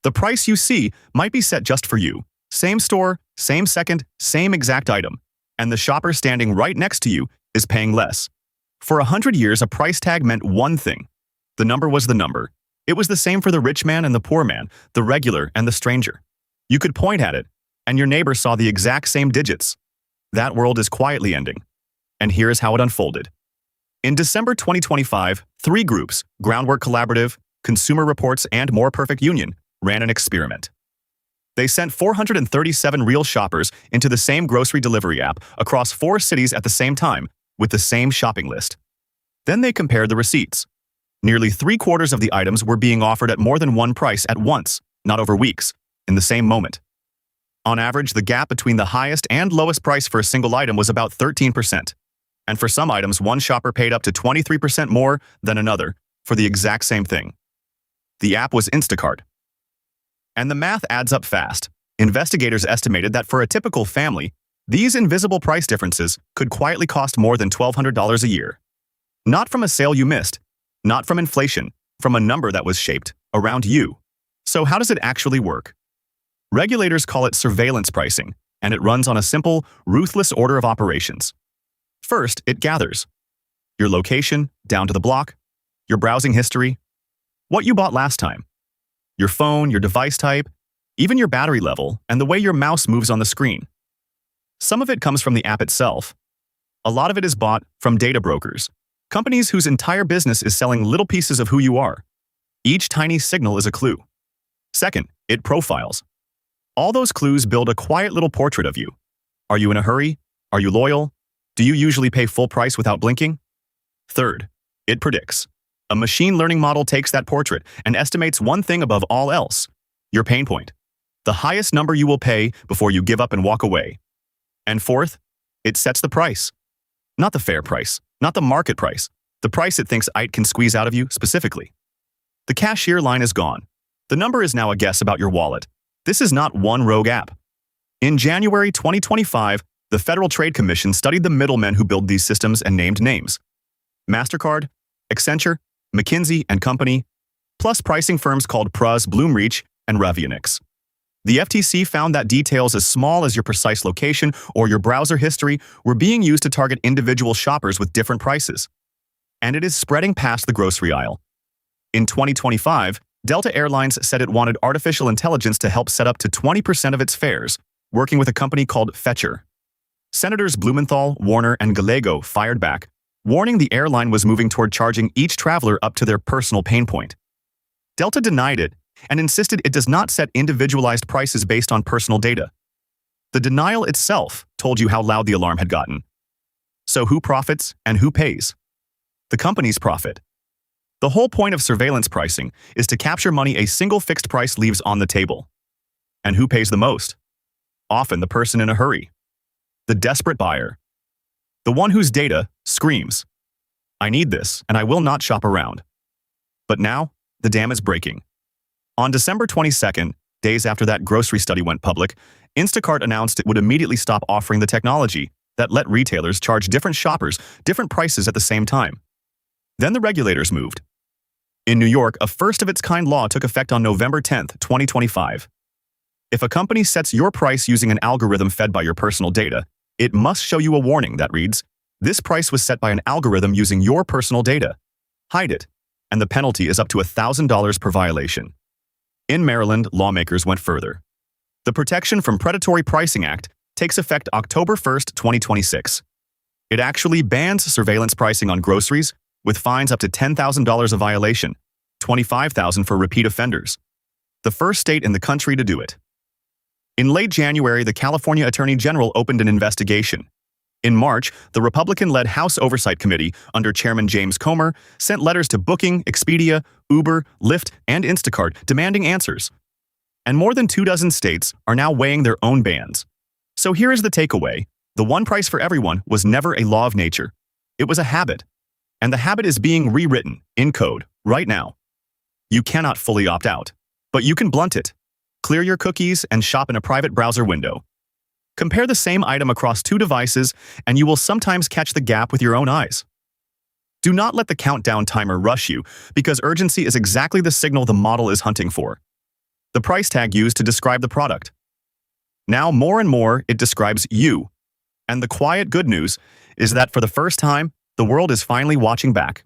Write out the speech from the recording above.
The price you see might be set just for you. Same store, same second, same exact item. And the shopper standing right next to you is paying less. For 100 years, a price tag meant one thing. The number was the number. It was the same for the rich man and the poor man, the regular and the stranger. You could point at it, and your neighbor saw the exact same digits. That world is quietly ending. And here is how it unfolded. In December 2025, 3 groups, Groundwork Collaborative, Consumer Reports, and More Perfect Union, ran an experiment. They sent 437 real shoppers into the same grocery delivery app across 4 cities at the same time with the same shopping list. Then they compared the receipts. Nearly 3/4 of the items were being offered at more than one price at once, not over weeks, in the same moment. On average, the gap between the highest and lowest price for a single item was about 13%. And for some items, one shopper paid up to 23% more than another for the exact same thing. The app was Instacart. And the math adds up fast. Investigators estimated that for a typical family, these invisible price differences could quietly cost more than $1,200 a year. Not from a sale you missed, not from inflation, from a number that was shaped around you. So how does it actually work? Regulators call it surveillance pricing, and it runs on a simple, ruthless order of operations. First, it gathers your location, down to the block, your browsing history, what you bought last time, your phone, your device type, even your battery level, and the way your mouse moves on the screen. Some of it comes from the app itself. A lot of it is bought from data brokers, companies whose entire business is selling little pieces of who you are. Each tiny signal is a clue. Second, it profiles. All those clues build a quiet little portrait of you. Are you in a hurry? Are you loyal? Do you usually pay full price without blinking? Third, it predicts. A machine learning model takes that portrait and estimates one thing above all else: your pain point, the highest number you will pay before you give up and walk away. And fourth, it sets the price. Not the fair price, not the market price, the price it thinks it can squeeze out of you specifically. The cashier line is gone. The number is now a guess about your wallet. This is not one rogue app. In January 2025, the Federal Trade Commission studied the middlemen who build these systems and named names: Mastercard, Accenture, McKinsey and Company, plus pricing firms called Bloomreach and Revionics. The FTC found that details as small as your precise location or your browser history were being used to target individual shoppers with different prices. And it is spreading past the grocery aisle. In 2025, Delta Airlines said it wanted artificial intelligence to help set up to 20% of its fares, working with a company called Fetcherr. Senators Blumenthal, Warner, and Gallego fired back, warning the airline was moving toward charging each traveler up to their personal pain point. Delta denied it and insisted it does not set individualized prices based on personal data. The denial itself told you how loud the alarm had gotten. So who profits and who pays? The companies profit. The whole point of surveillance pricing is to capture money a single fixed price leaves on the table. And who pays the most? Often the person in a hurry. The desperate buyer. The one whose data screams, "I need this, and I will not shop around." But now, the dam is breaking. On December 22nd, days after that grocery study went public, Instacart announced it would immediately stop offering the technology that let retailers charge different shoppers different prices at the same time. Then the regulators moved. In New York, a first-of-its-kind law took effect on November 10th, 2025. If a company sets your price using an algorithm fed by your personal data, it must show you a warning that reads, "This price was set by an algorithm using your personal data." Hide it, and the penalty is up to $1,000 per violation. In Maryland, lawmakers went further. The Protection from Predatory Pricing Act takes effect October 1st, 2026. It actually bans surveillance pricing on groceries, with fines up to $10,000 a violation, $25,000 for repeat offenders. The first state in the country to do it. In late January, the California Attorney General opened an investigation. In March, the Republican-led House Oversight Committee, under Chairman James Comer, sent letters to Booking, Expedia, Uber, Lyft, and Instacart demanding answers. And more than 24 states are now weighing their own bans. So here is the takeaway. The one price for everyone was never a law of nature. It was a habit. And the habit is being rewritten in code right now. You cannot fully opt out, but you can blunt it. Clear your cookies and shop in a private browser window. Compare the same item across 2 devices, and you will sometimes catch the gap with your own eyes. Do not let the countdown timer rush you, because urgency is exactly the signal the model is hunting for. the price tag used to describe the product. Now, more and more, it describes you. And the quiet good news is that for the first time, the world is finally watching back.